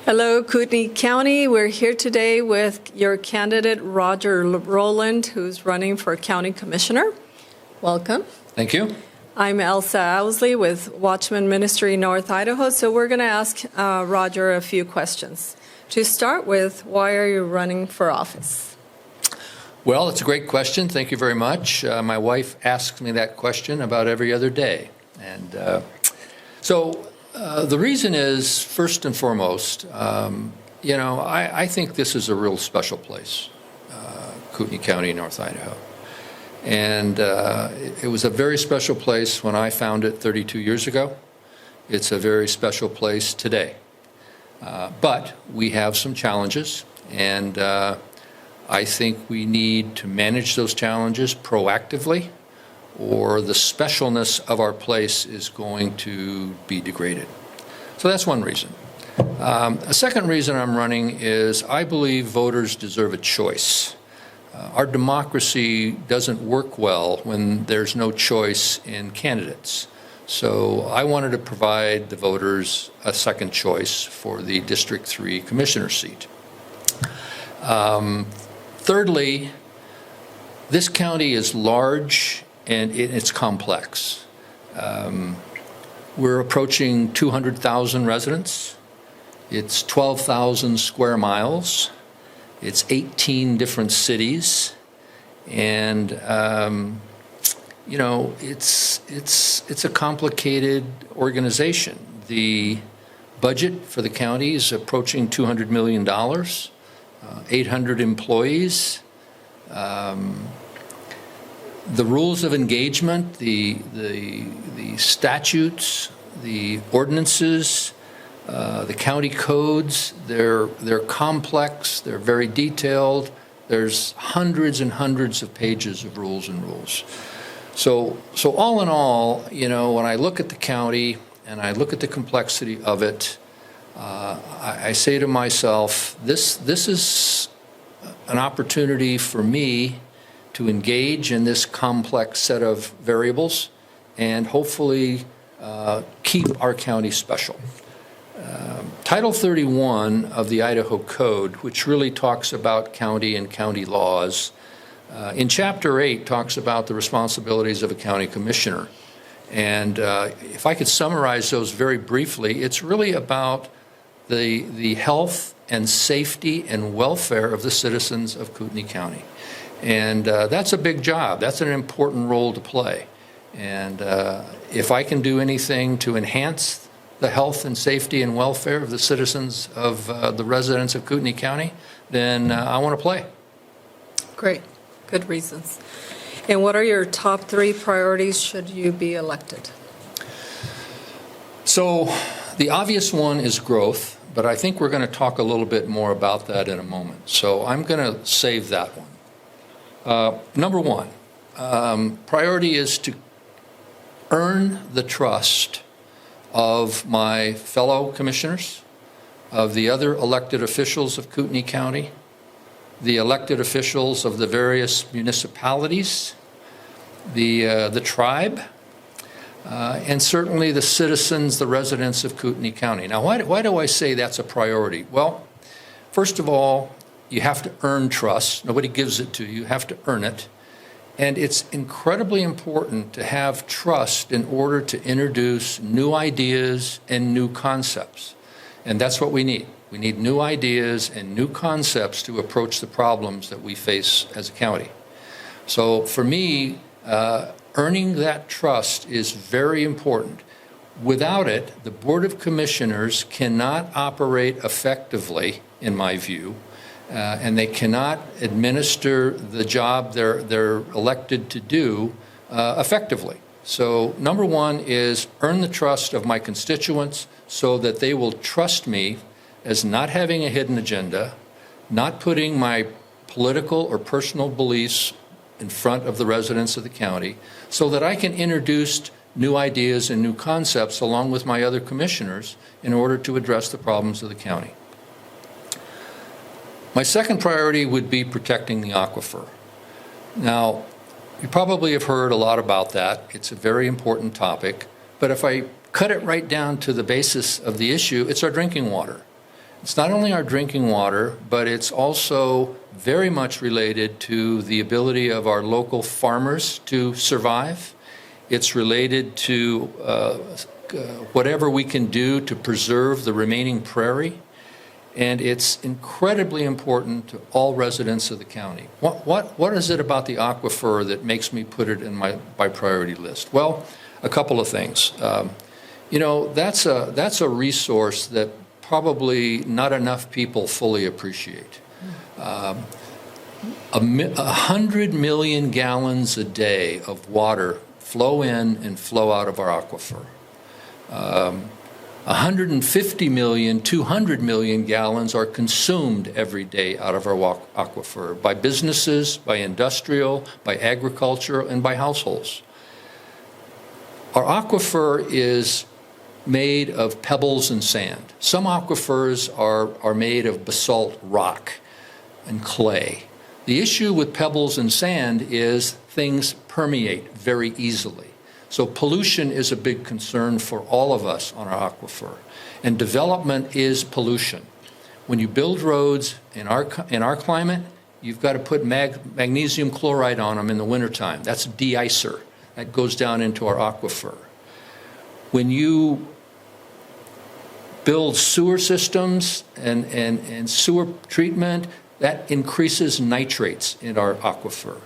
Hello, Kootenai County. We're here today with your candidate, Roger Rowland, who's running for County Commissioner. Welcome. Thank you. I'm Elsa Owsley with Watchman Ministry North Idaho. So we're going to ask Roger a few questions. To start with, why are you running for office? Well, it's a great question. Thank you very much. My wife asks me that question about every other day. And the reason is, first and foremost, I think this is a real special place, Kootenai County, North Idaho. And it was a very special place when I found it 32 years ago. It's a very special place today. But we have some challenges, and I think we need to manage those challenges proactively, or the specialness of our place is going to be degraded. So that's one reason. A second reason I'm running is I believe voters deserve a choice. Our democracy doesn't work well when there's no choice in candidates. So I wanted to provide the voters a second choice for the District 3 Commissioner seat. Thirdly, this county is large and it's complex. We're approaching 200,000 residents. It's 12,000 square miles. It's 18 different cities, and it's a complicated organization. The budget for the county is approaching $200 million, 800 employees. The rules of engagement, the statutes, the ordinances, the county codes, they're complex, they're very detailed. There's hundreds and hundreds of pages of rules and rules. So all in all, when I look at the county and I look at the complexity of it, I say to myself, this is an opportunity for me to engage in this complex set of variables and hopefully keep our county special. Title 31 of the Idaho Code, which really talks about county and county laws, in Chapter 8 talks about the responsibilities of a county commissioner. And if I could summarize those very briefly, it's really about the health and safety and welfare of the citizens of Kootenai County. And that's a big job. That's an important role to play. And if I can do anything to enhance the health and safety and welfare of the citizens of the residents of Kootenai County, then I want to play. Great. Good reasons. And what are your top 3 priorities should you be elected? So the obvious one is growth, but I think we're going to talk a little bit more about that in a moment. So I'm going to save that one. Number 1, priority is to earn the trust of my fellow commissioners, of the other elected officials of Kootenai County, the elected officials of the various municipalities, the tribe, and certainly the citizens, the residents of Kootenai County. Now, why do I say that's a priority? Well, first of all, you have to earn trust. Nobody gives it to you. You have to earn it. And it's incredibly important to have trust in order to introduce new ideas and new concepts. And that's what we need. We need new ideas and new concepts to approach the problems that we face as a county. So for me, earning that trust is very important. Without it, the Board of Commissioners cannot operate effectively, in my view, and they cannot administer the job they're elected to do effectively. So number 1 is earn the trust of my constituents so that they will trust me as not having a hidden agenda, not putting my political or personal beliefs in front of the residents of the county, so that I can introduce new ideas and new concepts along with my other commissioners in order to address the problems of the county. My second priority would be protecting the aquifer. Now, you probably have heard a lot about that. It's a very important topic. But if I cut it right down to the basis of the issue, it's our drinking water. It's not only our drinking water, but it's also very much related to the ability of our local farmers to survive. It's related to whatever we can do to preserve the remaining prairie. And it's incredibly important to all residents of the county. What is it about the aquifer that makes me put it in my priority list? Well, a couple of things. That's a resource that probably not enough people fully appreciate. 100 million gallons a day of water flow in and flow out of our aquifer. 150 million, 200 million gallons are consumed every day out of our aquifer by businesses, by industrial, by agriculture, and by households. Our aquifer is made of pebbles and sand. Some aquifers are made of basalt rock and clay. The issue with pebbles and sand is things permeate very easily. So pollution is a big concern for all of us on our aquifer. And development is pollution. When you build roads in our climate, you've got to put magnesium chloride on them in the wintertime. That's de-icer. That goes down into our aquifer. When you build sewer systems and sewer treatment, that increases nitrates in our aquifer.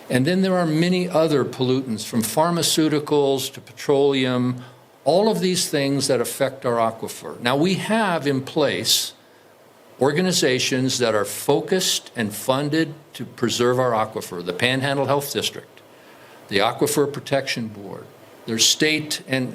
And then there are many other pollutants, from pharmaceuticals to petroleum, all of these things that affect our aquifer. Now, we have in place organizations that are focused and funded to preserve our aquifer: the Panhandle Health District, the Aquifer Protection Board. There's state and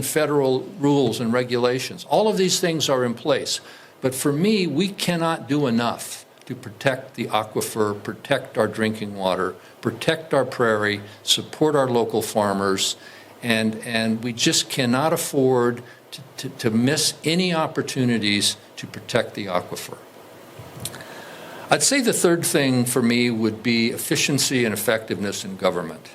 federal rules and regulations. All of these things are in place. But for me, we cannot do enough to protect the aquifer, protect our drinking water, protect our prairie, support our local farmers, and we just cannot afford to miss any opportunities to protect the aquifer. I'd say the third thing for me would be efficiency and effectiveness in government.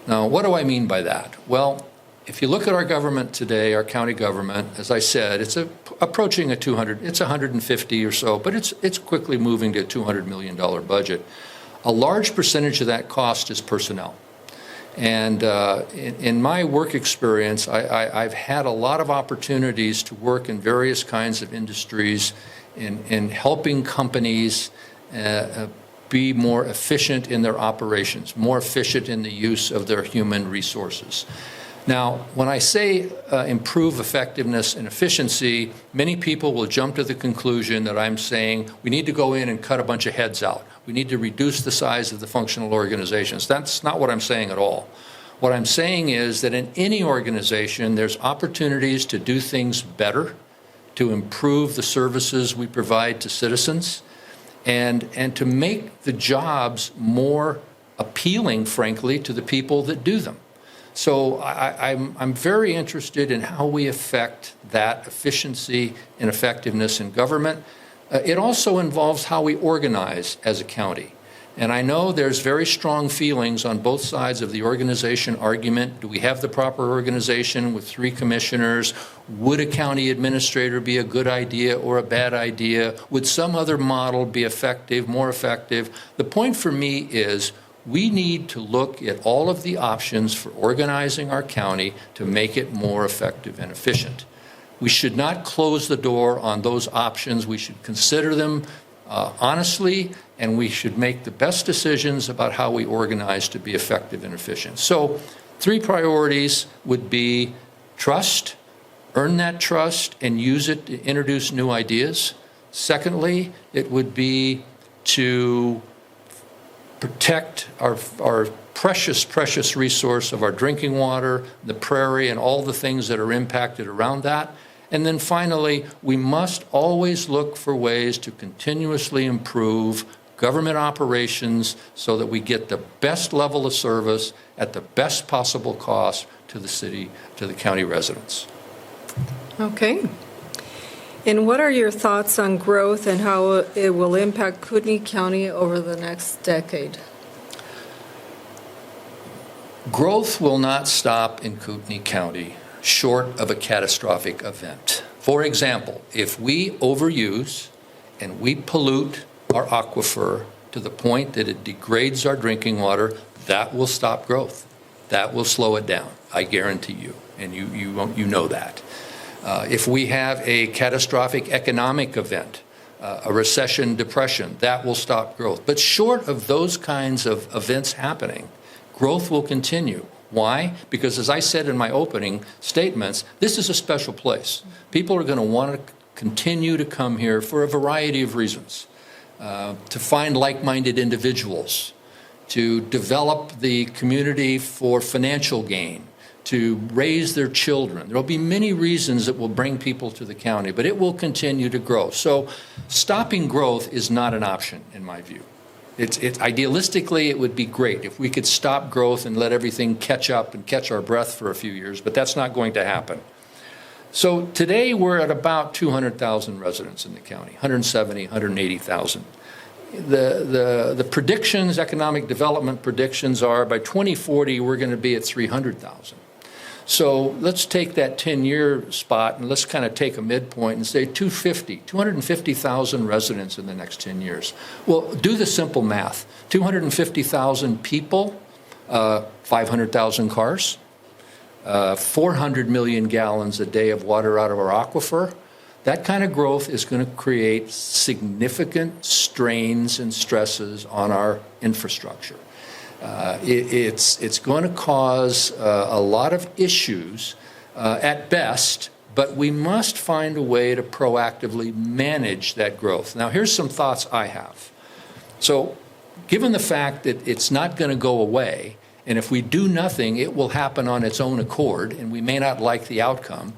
Now, what do I mean by that? Well, if you look at our government today, our county government, as I said, it's approaching it's 150 or so, but it's quickly moving to a $200 million budget. A large percentage of that cost is personnel. And in my work experience, I've had a lot of opportunities to work in various kinds of industries in helping companies be more efficient in their operations, more efficient in the use of their human resources. Now, when I say improve effectiveness and efficiency, many people will jump to the conclusion that I'm saying we need to go in and cut a bunch of heads out. We need to reduce the size of the functional organizations. That's not what I'm saying at all. What I'm saying is that in any organization, there's opportunities to do things better, to improve the services we provide to citizens, and to make the jobs more appealing, frankly, to the people that do them. So I'm very interested in how we affect that efficiency and effectiveness in government. It also involves how we organize as a county. And I know there's very strong feelings on both sides of the organization argument. Do we have the proper organization with 3 commissioners? Would a county administrator be a good idea or a bad idea? Would some other model be effective, more effective? The point for me is, we need to look at all of the options for organizing our county to make it more effective and efficient. We should not close the door on those options. We should consider them honestly, and we should make the best decisions about how we organize to be effective and efficient. So 3 priorities would be trust, earn that trust, and use it to introduce new ideas. Secondly, it would be to protect our precious, precious resource of our drinking water, the prairie, and all the things that are impacted around that. And then finally, we must always look for ways to continuously improve government operations so that we get the best level of service at the best possible cost to the city, to the county residents. Okay. And what are your thoughts on growth and how it will impact Kootenai County over the next decade? Growth will not stop in Kootenai County short of a catastrophic event. For example, if we overuse and we pollute our aquifer to the point that it degrades our drinking water, that will stop growth. That will slow it down, I guarantee you, and you know that. If we have a catastrophic economic event, a recession, depression, that will stop growth. But short of those kinds of events happening, growth will continue. Why? Because as I said in my opening statements, this is a special place. People are going to want to continue to come here for a variety of reasons, to find like-minded individuals, to develop the community for financial gain, to raise their children. There will be many reasons that will bring people to the county, but it will continue to grow. So stopping growth is not an option, in my view. Idealistically, it would be great if we could stop growth and let everything catch up and catch our breath for a few years, but that's not going to happen. So today we're at about 200,000 residents in the county, 170, 180,000. The predictions, economic development predictions are by 2040 we're going to be at 300,000. So let's take that 10-year spot and let's kind of take a midpoint and say 250,000 residents in the next 10 years. Well, do the simple math. 250,000 people, 500,000 cars, 400 million gallons a day of water out of our aquifer. That kind of growth is going to create significant strains and stresses on our infrastructure. It's going to cause a lot of issues at best, but we must find a way to proactively manage that growth. Now, here's some thoughts I have. So, given the fact that it's not going to go away, and if we do nothing, it will happen on its own accord, and we may not like the outcome.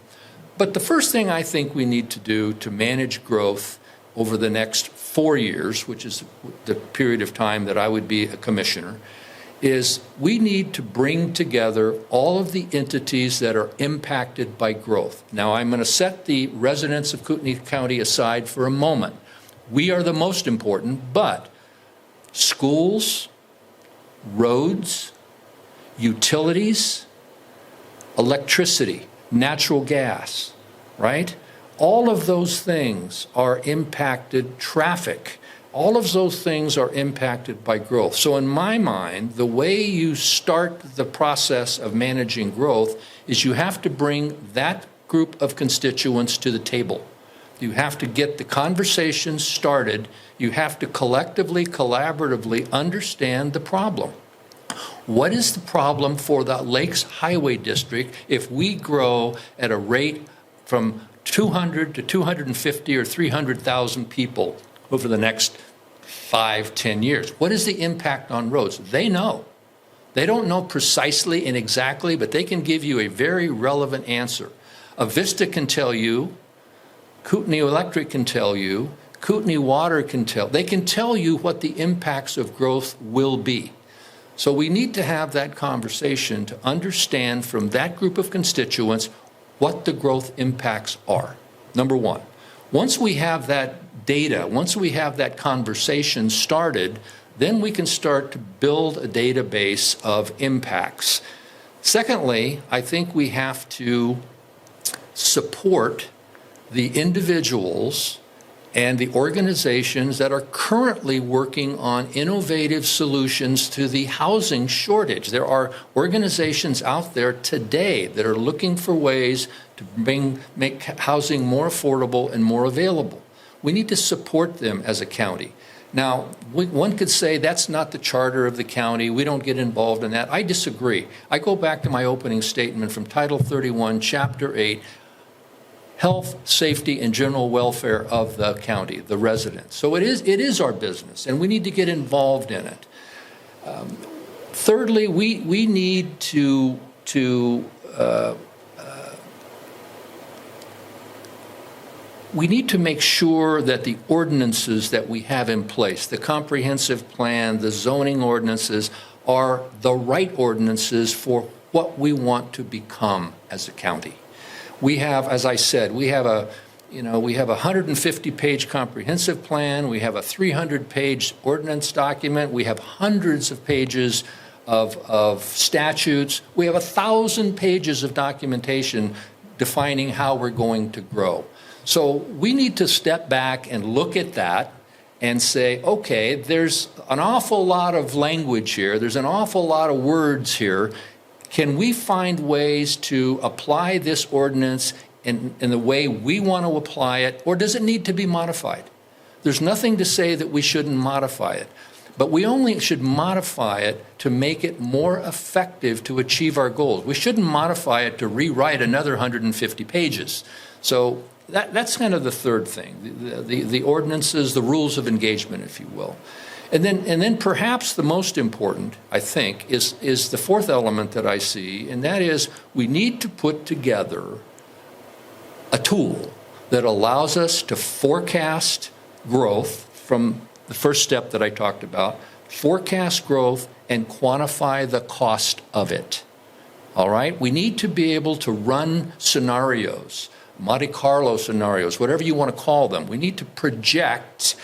But the first thing I think we need to do to manage growth over the next 4 years, which is the period of time that I would be a commissioner, is we need to bring together all of the entities that are impacted by growth. Now, I'm going to set the residents of Kootenai County aside for a moment. We are the most important, but schools, roads, utilities, electricity, natural gas, right? All of those things are impacted, traffic. All of those things are impacted by growth. So in my mind, the way you start the process of managing growth is you have to bring that group of constituents to the table. You have to get the conversation started. You have to collectively, collaboratively understand the problem. What is the problem for the Lakes Highway District if we grow at a rate from 200 to 250 or 300,000 people over the next 5-10 years? What is the impact on roads? They know. They don't know precisely and exactly, but they can give you a very relevant answer. Avista can tell you, Kootenai Electric can tell you, Kootenai Water can tell. They can tell you what the impacts of growth will be. So we need to have that conversation to understand from that group of constituents what the growth impacts are. Number one. Once we have that data, once we have that conversation started, then we can start to build a database of impacts. Secondly, I think we have to support the individuals and the organizations that are currently working on innovative solutions to the housing shortage. There are organizations out there today that are looking for ways to make housing more affordable and more available. We need to support them as a county. Now, one could say that's not the charter of the county. We don't get involved in that. I disagree. I go back to my opening statement from Title 31, Chapter 8, health, safety, and general welfare of the county, the residents. So it is our business, and we need to get involved in it. Thirdly, we need to make sure that the ordinances that we have in place, the comprehensive plan, the zoning ordinances, are the right ordinances for what we want to become as a county. We have, as I said, we have a 150-page comprehensive plan. We have a 300-page ordinance document. We have hundreds of pages of statutes. We have 1,000 pages of documentation defining how we're going to grow. So we need to step back and look at that and say, okay, there's an awful lot of language here. There's an awful lot of words here. Can we find ways to apply this ordinance in the way we want to apply it, or does it need to be modified? There's nothing to say that we shouldn't modify it, but we only should modify it to make it more effective to achieve our goals. We shouldn't modify it to rewrite another 150 pages. So that's kind of the third thing, the ordinances, the rules of engagement, if you will. And then perhaps the most important, I think, is the fourth element that I see, and that is we need to put together a tool that allows us to forecast growth from the first step that I talked about, forecast growth and quantify the cost of it. All right? We need to be able to run scenarios, Monte Carlo scenarios, whatever you want to call them. We need to project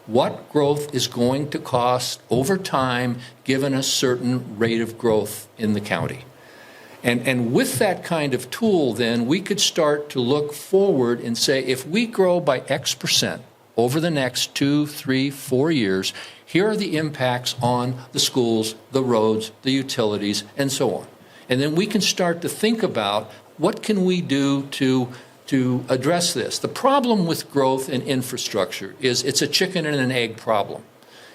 what growth is going to cost over time given a certain rate of growth in the county. And with that kind of tool, then, we could start to look forward and say, if we grow by X percent over the next 2, 3, 4 years, here are the impacts on the schools, the roads, the utilities, and so on. And then we can start to think about what can we do to address this. The problem with growth and infrastructure is it's a chicken and an egg problem.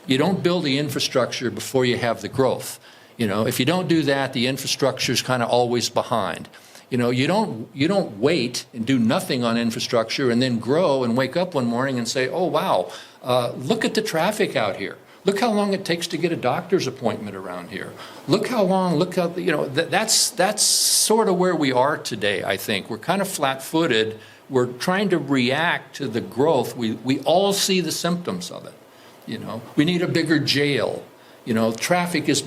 You don't build the infrastructure before you have the growth. You know, if you don't do that, the infrastructure is kind of always behind. You know, you don't wait and do nothing on infrastructure and then grow and wake up one morning and say, oh, wow, look at the traffic out here. Look how long it takes to get a doctor's appointment around here. Look how, you know, that's sort of where we are today, I think. We're kind of flat-footed. We're trying to react to the growth. We all see the symptoms of it. You know, we need a bigger jail. You know, traffic is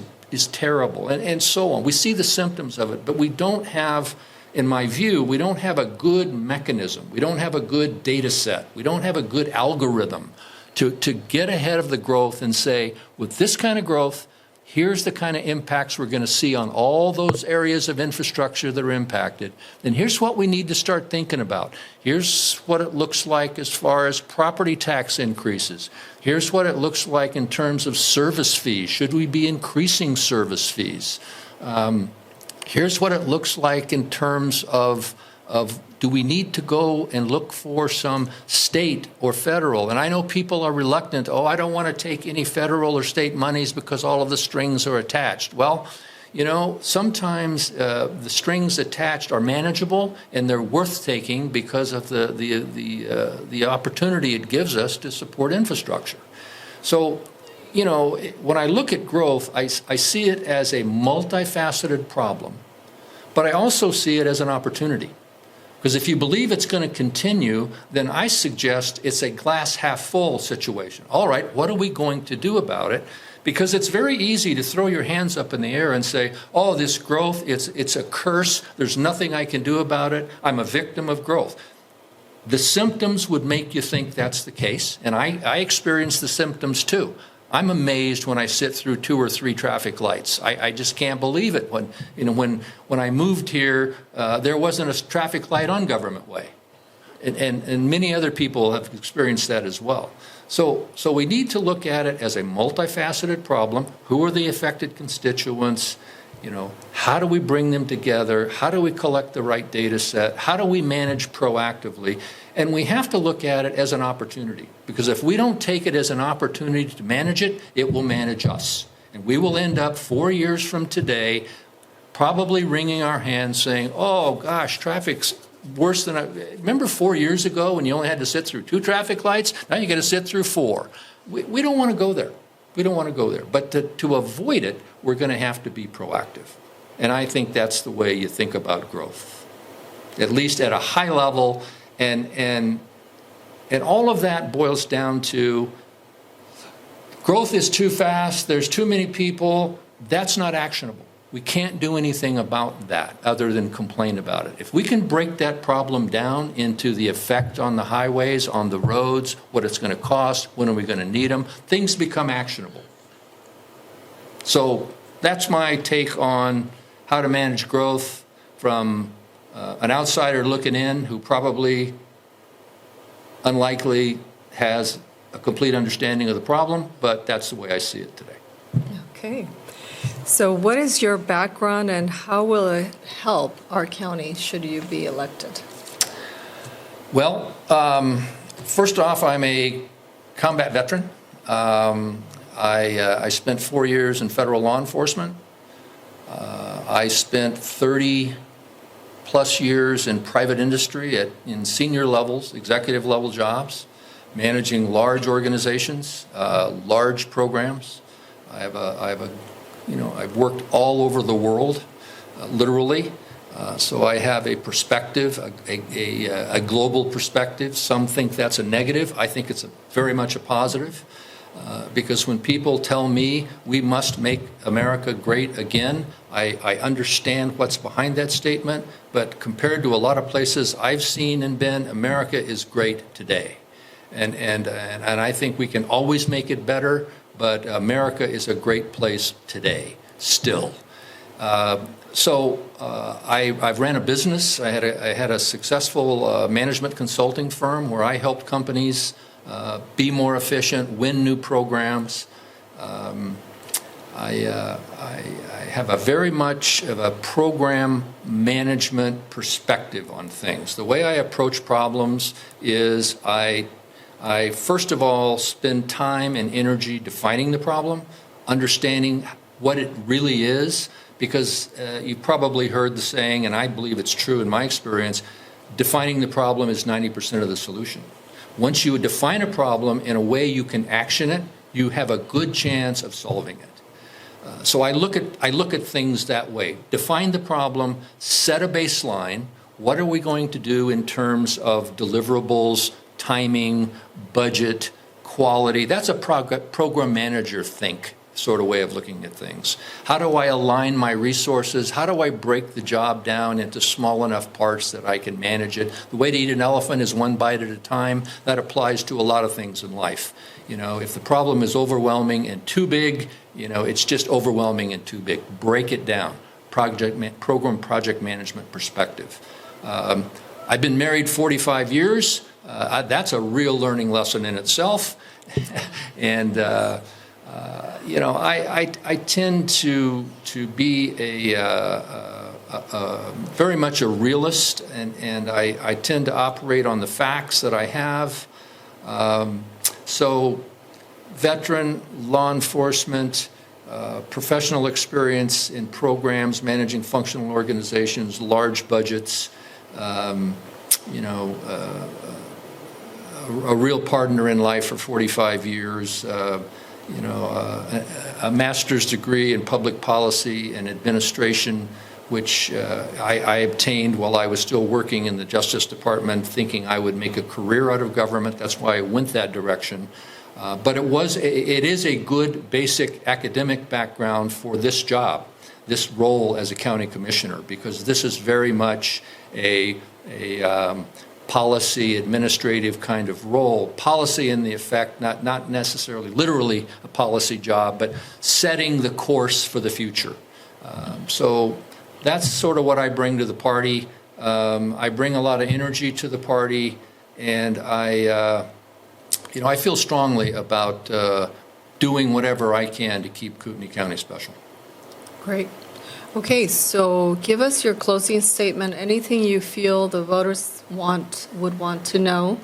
terrible, and so on. We see the symptoms of it, but we don't have, in my view, we don't have a good mechanism. We don't have a good data set. We don't have a good algorithm to get ahead of the growth and say, with this kind of growth, here's the kind of impacts we're going to see on all those areas of infrastructure that are impacted. And here's what we need to start thinking about. Here's what it looks like as far as property tax increases. Here's what it looks like in terms of service fees. Should we be increasing service fees? Here's what it looks like in terms of do we need to go and look for some state or federal? And I know people are reluctant, I don't want to take any federal or state monies because all of the strings are attached. Well, you know, sometimes the strings attached are manageable and they're worth taking because of the opportunity it gives us to support infrastructure. So, you know, when I look at growth, I see it as a multifaceted problem, but I also see it as an opportunity. Because if you believe it's going to continue, then I suggest it's a glass half full situation. All right, what are we going to do about it? Because it's very easy to throw your hands up in the air and say, oh, this growth, it's a curse. There's nothing I can do about it. I'm a victim of growth. The symptoms would make you think that's the case, and I experience the symptoms too. I'm amazed when I sit through 2 or 3 traffic lights. I just can't believe it. When I moved here, there wasn't a traffic light on Government Way, and many other people have experienced that as well. So we need to look at it as a multifaceted problem. Who are the affected constituents? You know, how do we bring them together? How do we collect the right data set? How do we manage proactively? And we have to look at it as an opportunity, because if we don't take it as an opportunity to manage it, it will manage us. And we will end up 4 years from today probably wringing our hands saying, oh, gosh, traffic's worse than I remember 4 years ago when you only had to sit through 2 traffic lights. Now you got to sit through 4. We don't want to go there. We don't want to go there. But to avoid it, we're going to have to be proactive. And I think that's the way you think about growth, at least at a high level. And all of that boils down to growth is too fast, there's too many people. That's not actionable. We can't do anything about that other than complain about it. If we can break that problem down into the effect on the highways, on the roads, what it's going to cost, when are we going to need them, things become actionable. So that's my take on how to manage growth from an outsider looking in who probably unlikely has a complete understanding of the problem, but that's the way I see it today. Okay. So what is your background and how will it help our county should you be elected? Well, first off, I'm a combat veteran. I spent 4 years in federal law enforcement. I spent 30 plus years in private industry in senior levels, executive level jobs, managing large organizations, large programs. I've worked all over the world, literally. So I have a perspective, a global perspective. Some think that's a negative. I think it's very much a positive. Because when people tell me we must make America great again, I understand what's behind that statement, but compared to a lot of places I've seen and been, America is great today. And I think we can always make it better, but America is a great place today, still. I've ran a business. I had a successful management consulting firm where I helped companies be more efficient, win new programs. I have a very much of a program management perspective on things. The way I approach problems is I first of all spend time and energy defining the problem, understanding what it really is, because you've probably heard the saying, and I believe it's true in my experience, defining the problem is 90% of the solution. Once you define a problem in a way you can action it, you have a good chance of solving it. So I look at things that way. Define the problem, set a baseline. What are we going to do in terms of deliverables, timing, budget, quality? That's a program manager think sort of way of looking at things. How do I align my resources? How do I break the job down into small enough parts that I can manage it? The way to eat an elephant is one bite at a time. That applies to a lot of things in life. If the problem is overwhelming and too big, it's just overwhelming and too big. Break it down. Program project management perspective. I've been married 45 years. That's a real learning lesson in itself. And I tend to be very much a realist, and I tend to operate on the facts that I have. So veteran, law enforcement, professional experience in programs, managing functional organizations, large budgets, a real partner in life for 45 years, a master's degree in public policy and administration, which I obtained while I was still working in the Justice Department, thinking I would make a career out of government. That's why I went that direction. But it is a good basic academic background for this job, this role as a county commissioner, because this is very much a policy, administrative kind of role. Policy in the effect, not necessarily literally a policy job, but setting the course for the future. So that's sort of what I bring to the party. I bring a lot of energy to the party, and I feel strongly about doing whatever I can to keep Kootenai County special. Great. Okay, so give us your closing statement, anything you feel the voters would want to know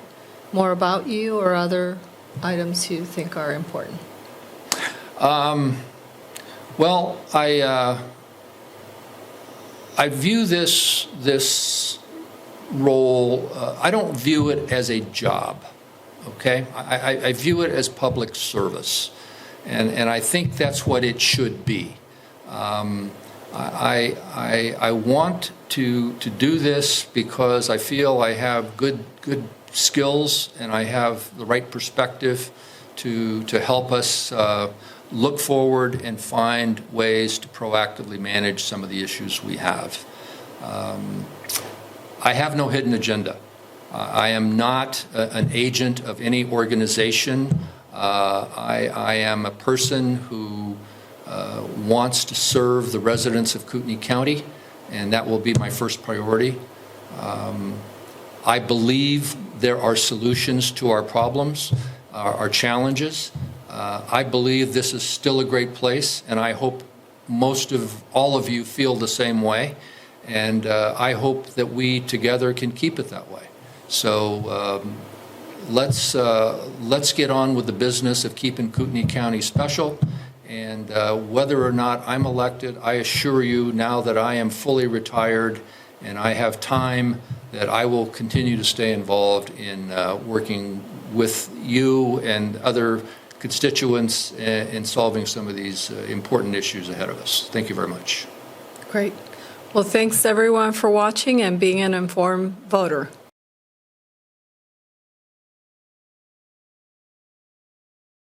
more about you or other items you think are important. Well, I view this role, I don't view it as a job, okay? I view it as public service, and I think that's what it should be. I want to do this because I feel I have good skills and I have the right perspective to help us look forward and find ways to proactively manage some of the issues we have. I have no hidden agenda. I am not an agent of any organization. I am a person who wants to serve the residents of Kootenai County, and that will be my first priority. I believe there are solutions to our problems, our challenges. I believe this is still a great place, and I hope most of all of you feel the same way. And I hope that we together can keep it that way. So let's get on with the business of keeping Kootenai County special. And whether or not I'm elected, I assure you now that I am fully retired and I have time, that I will continue to stay involved in working with you and other constituents in solving some of these important issues ahead of us. Thank you very much. Great. Well, thanks everyone for watching and being an informed voter.